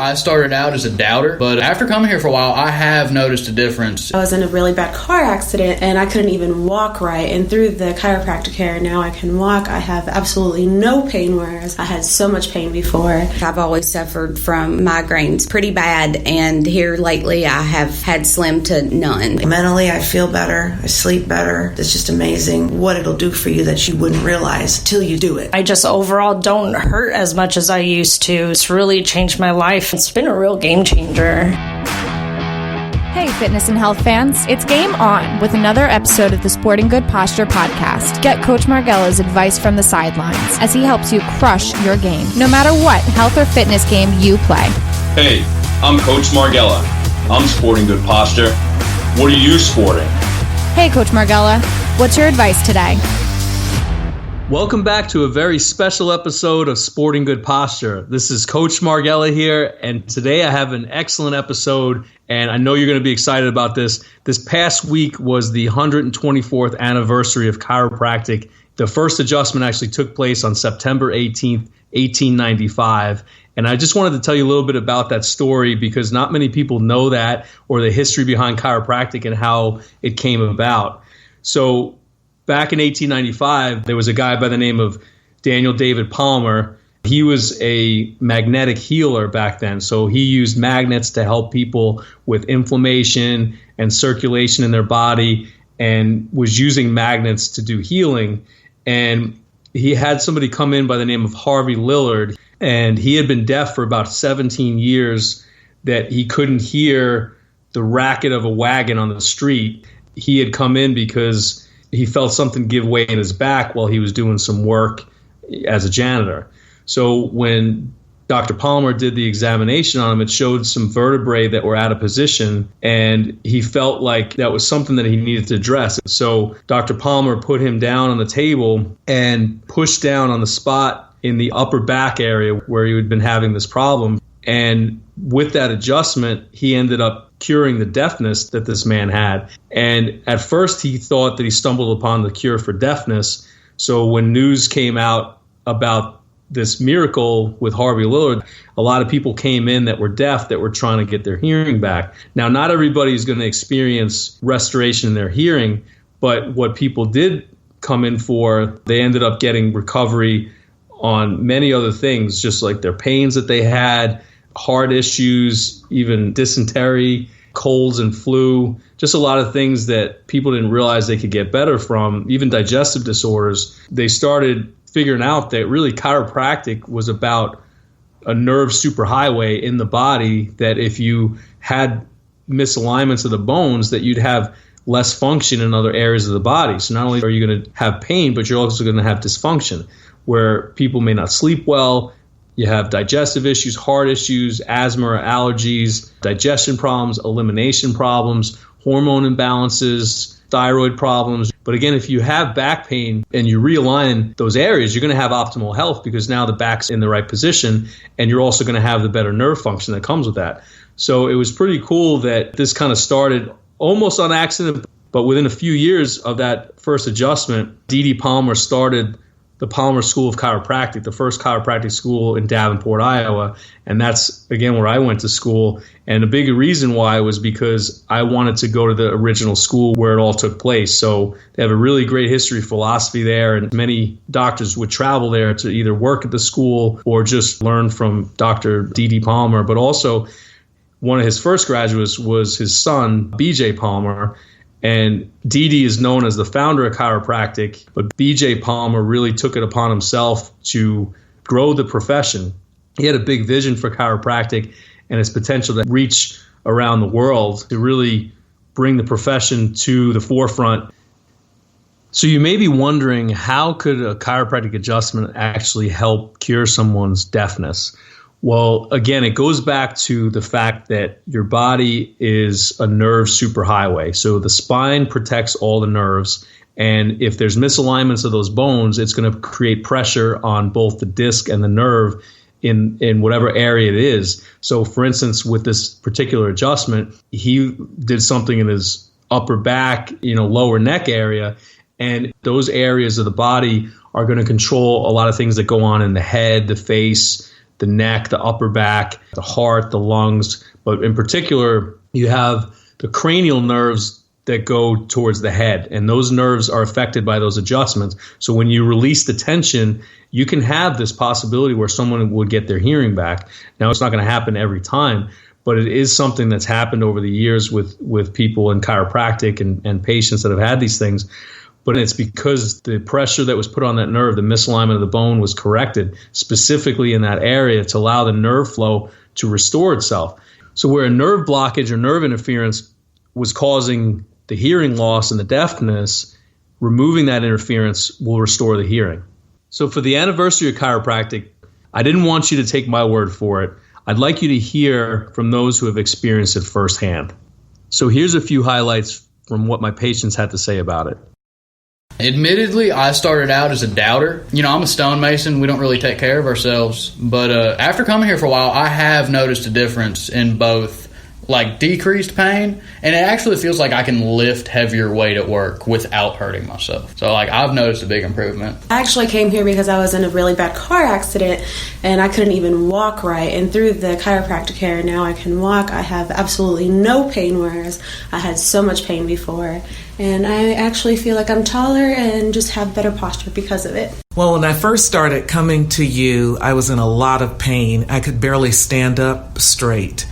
I started out as a doubter, but after coming here for a while, I have noticed a difference. I was in a really bad car accident and I couldn't even walk right. And through the chiropractic care, now I can walk. I have absolutely no pain, whereas I had so much pain before. I've always suffered from migraines pretty bad, and here lately I have had slim to none. Mentally, I feel better. I sleep better. It's just amazing what it'll do for you that you wouldn't realize till you do it. I just overall don't hurt as much as I used to. It's really changed my life. It's been a real game changer. Hey, fitness and health fans, it's game on with another episode of the Sporting Good Posture podcast. Get Coach Marghella's advice from the sidelines as he helps you crush your game, no matter what health or fitness game you play. Hey, I'm Coach Marghella. I'm sporting good posture. What are you sporting? Hey, Coach Marghella, what's your advice today? Welcome back to a very special episode of Sporting Good Posture. This is Coach Marghella here, and today I have an excellent episode, and I know you're going to be excited about this. This past week was the 124th anniversary of chiropractic. The first adjustment actually took place on September 18th, 1895, and I just wanted to tell you a little bit about that story because not many people know that or the history behind chiropractic and how it came about. So back in 1895, there was a guy by the name of Daniel David Palmer. He was a magnetic healer back then. So he used magnets to help people with inflammation and circulation in their body and was using magnets to do healing. And he had somebody come in by the name of Harvey Lillard, and he had been deaf for about 17 years that he couldn't hear the racket of a wagon on the street. He had come in because he felt something give way in his back while he was doing some work as a janitor. So when Dr. Palmer did the examination on him, it showed some vertebrae that were out of position, and he felt like that was something that he needed to address. So Dr. Palmer put him down on the table and pushed down on the spot in the upper back area where he had been having this problem. And with that adjustment, he ended up curing the deafness that this man had. And at first he thought that he stumbled upon the cure for deafness. So when news came out about this miracle with Harvey Lillard, a lot of people came in that were deaf that were trying to get their hearing back. Now, not everybody is going to experience restoration in their hearing, but what people did come in for, they ended up getting recovery on many other things, just like their pains that they had, heart issues, even dysentery, colds and flu, just a lot of things that people didn't realize they could get better from, even digestive disorders. They started figuring out that really chiropractic was about a nerve superhighway in the body, that if you had misalignments of the bones, that you'd have less function in other areas of the body. So not only are you going to have pain, but you're also going to have dysfunction, where people may not sleep well. You have digestive issues, heart issues, asthma or allergies, digestion problems, elimination problems, hormone imbalances, thyroid problems. But again, if you have back pain and you realign those areas, you're going to have optimal health because now the back's in the right position, and you're also going to have the better nerve function that comes with that. So it was pretty cool that this kind of started almost on accident, but within a few years of that first adjustment, D.D. Palmer started the Palmer School of Chiropractic, the first chiropractic school in Davenport, Iowa. And that's, again, where I went to school. And a big reason why was because I wanted to go to the original school where it all took place. So they have a really great history of philosophy there, and many doctors would travel there to either work at the school or just learn from Dr. D.D. Palmer. But also, one of his first graduates was his son, B.J. Palmer. And D.D. is known as the founder of chiropractic, but B.J. Palmer really took it upon himself to grow the profession. He had a big vision for chiropractic and its potential to reach around the world, to really bring the profession to the forefront. So you may be wondering, how could a chiropractic adjustment actually help cure someone's deafness? Well, again, it goes back to the fact that your body is a nerve superhighway. So the spine protects all the nerves. And if there's misalignments of those bones, it's going to create pressure on both the disc and the nerve in whatever area it is. So, for instance, with this particular adjustment, he did something in his upper back, lower neck area. And those areas of the body are going to control a lot of things that go on in the head, the face, the neck, the upper back, the heart, the lungs. But in particular, you have the cranial nerves that go towards the head, and those nerves are affected by those adjustments. So when you release the tension, you can have this possibility where someone would get their hearing back. Now, it's not going to happen every time, but it is something that's happened over the years with people in chiropractic and patients that have had these things. But it's because the pressure that was put on that nerve, the misalignment of the bone, was corrected specifically in that area to allow the nerve flow to restore itself. So where a nerve blockage or nerve interference was causing the hearing loss and the deafness, removing that interference will restore the hearing. So for the anniversary of chiropractic, I didn't want you to take my word for it. I'd like you to hear from those who have experienced it firsthand. So here's a few highlights from what my patients had to say about it. Admittedly, I started out as a doubter. I'm a stonemason. We don't really take care of ourselves. But after coming here for a while, I have noticed a difference in both decreased pain, and it actually feels like I can lift heavier weight at work without hurting myself. So I've noticed a big improvement. I actually came here because I was in a really bad car accident and I couldn't even walk right, and through the chiropractic care now I can walk. I have absolutely no pain, whereas I had so much pain before, and I actually feel like I'm taller and just have better posture because of it. Well, when I first started coming to you, I was in a lot of pain. I could barely stand up straight.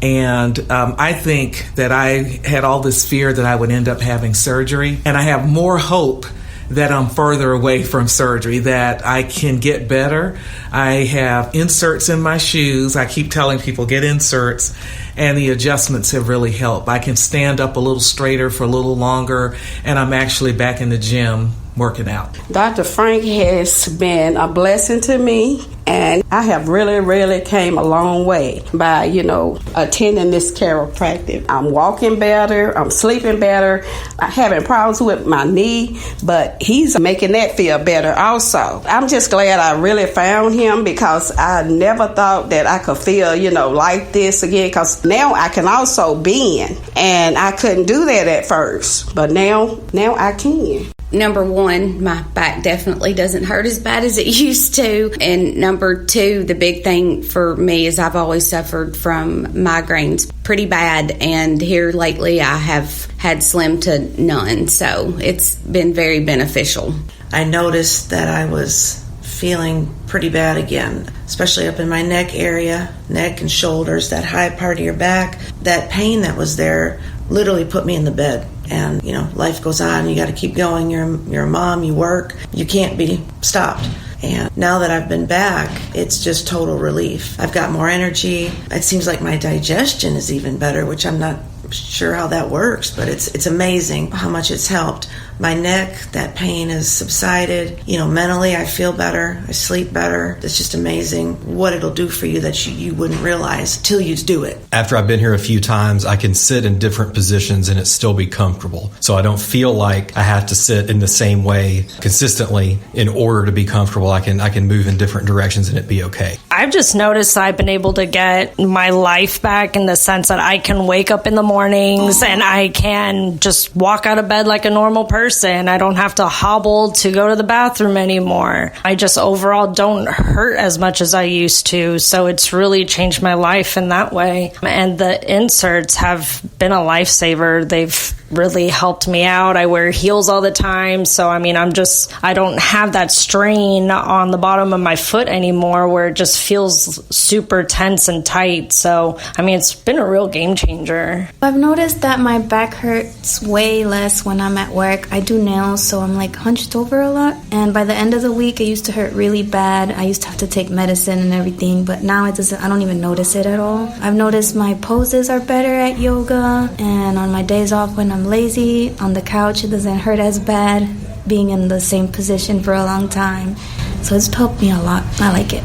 And I think that I had all this fear that I would end up having surgery. And I have more hope that I'm further away from surgery, that I can get better. I have inserts in my shoes. I keep telling people, get inserts. And the adjustments have really helped. I can stand up a little straighter for a little longer. And I'm actually back in the gym working out. Dr. Frank has been a blessing to me, and I have really came a long way by, attending this chiropractic. I'm walking better, I'm sleeping better, I'm having problems with my knee, but he's making that feel better also. I'm just glad I really found him, because I never thought that I could feel, like this again, because now I can also bend, and I couldn't do that at first, but now I can. Number one, my back definitely doesn't hurt as bad as it used to. And number two, the big thing for me is I've always suffered from migraines pretty bad. And here lately I have had slim to none. So it's been very beneficial. I noticed that I was feeling pretty bad again, especially up in my neck area, neck and shoulders, that high part of your back. That pain that was there literally put me in the bed. And, life goes on. You got to keep going. You're a mom. You work. You can't be stopped. And now that I've been back, it's just total relief. I've got more energy. It seems like my digestion is even better, which I'm not sure how that works, but it's amazing how much it's helped. My neck, that pain has subsided. Mentally, I feel better. I sleep better. It's just amazing what it'll do for you that you wouldn't realize till you do it. After I've been here a few times, I can sit in different positions and it still be comfortable. So I don't feel like I have to sit in the same way consistently in order to be comfortable. I can move in different directions and it be okay. I've just noticed I've been able to get my life back in the sense that I can wake up in the mornings and I can just walk out of bed like a normal person. I don't have to hobble to go to the bathroom anymore. I just overall don't hurt as much as I used to. So it's really changed my life in that way. And the inserts have been a lifesaver. They've really helped me out. I wear heels all the time. So, I don't have that strain on the bottom of my foot anymore where it just feels super tense and tight. So, it's been a real game changer. I've noticed that my back hurts way less when I'm at work. I do nails, so I'm hunched over a lot. And by the end of the week, it used to hurt really bad. I used to have to take medicine and everything, but now it doesn't. I don't even notice it at all. I've noticed my poses are better at yoga, and on my days off when I'm lazy, on the couch, it doesn't hurt as bad being in the same position for a long time. So it's helped me a lot. I like it.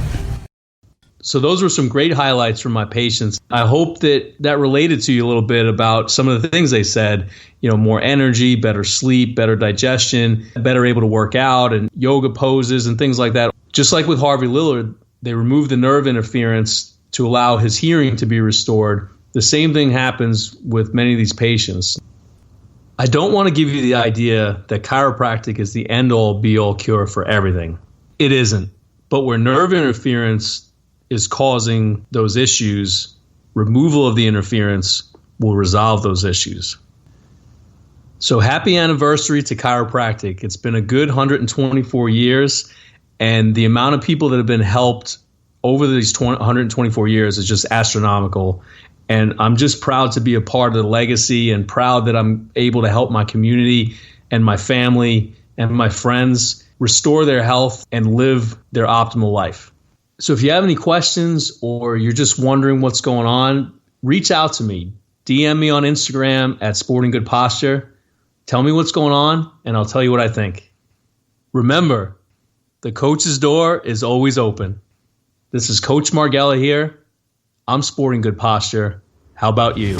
So those were some great highlights from my patients. I hope that related to you a little bit about some of the things they said, more energy, better sleep, better digestion, better able to work out and yoga poses and things like that. Just like with Harvey Lillard, they removed the nerve interference to allow his hearing to be restored. The same thing happens with many of these patients. I don't want to give you the idea that chiropractic is the end-all, be-all cure for everything. It isn't. But where nerve interference is causing those issues, removal of the interference will resolve those issues. So happy anniversary to chiropractic. It's been a good 124 years, and the amount of people that have been helped over these 124 years is just astronomical. And I'm just proud to be a part of the legacy and proud that I'm able to help my community and my family and my friends restore their health and live their optimal life. So if you have any questions or you're just wondering what's going on, reach out to me. DM me on Instagram at Sporting Good Posture. Tell me what's going on, and I'll tell you what I think. Remember, the coach's door is always open. This is Coach Marghella here. I'm Sporting Good Posture. How about you?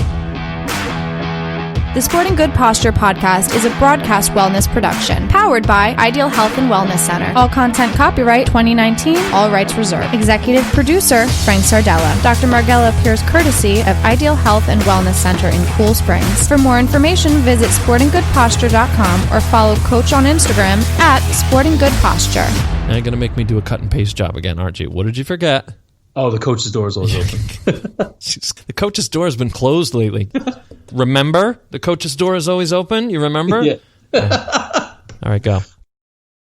The Sporting Good Posture podcast is a broadcast wellness production powered by Ideal Health and Wellness Center. All content copyright 2019, all rights reserved. Executive producer Frank Sardella. Dr. Marghella appears courtesy of Ideal Health and Wellness Center in Cool Springs. For more information, visit sportinggoodposture.com or follow Coach on Instagram at sportinggoodposture. Now you're going to make me do a cut and paste job again, aren't you? What did you forget? Oh, the coach's door is always open. The coach's door has been closed lately. Remember? The coach's door is always open? You remember? Yeah. All right, go.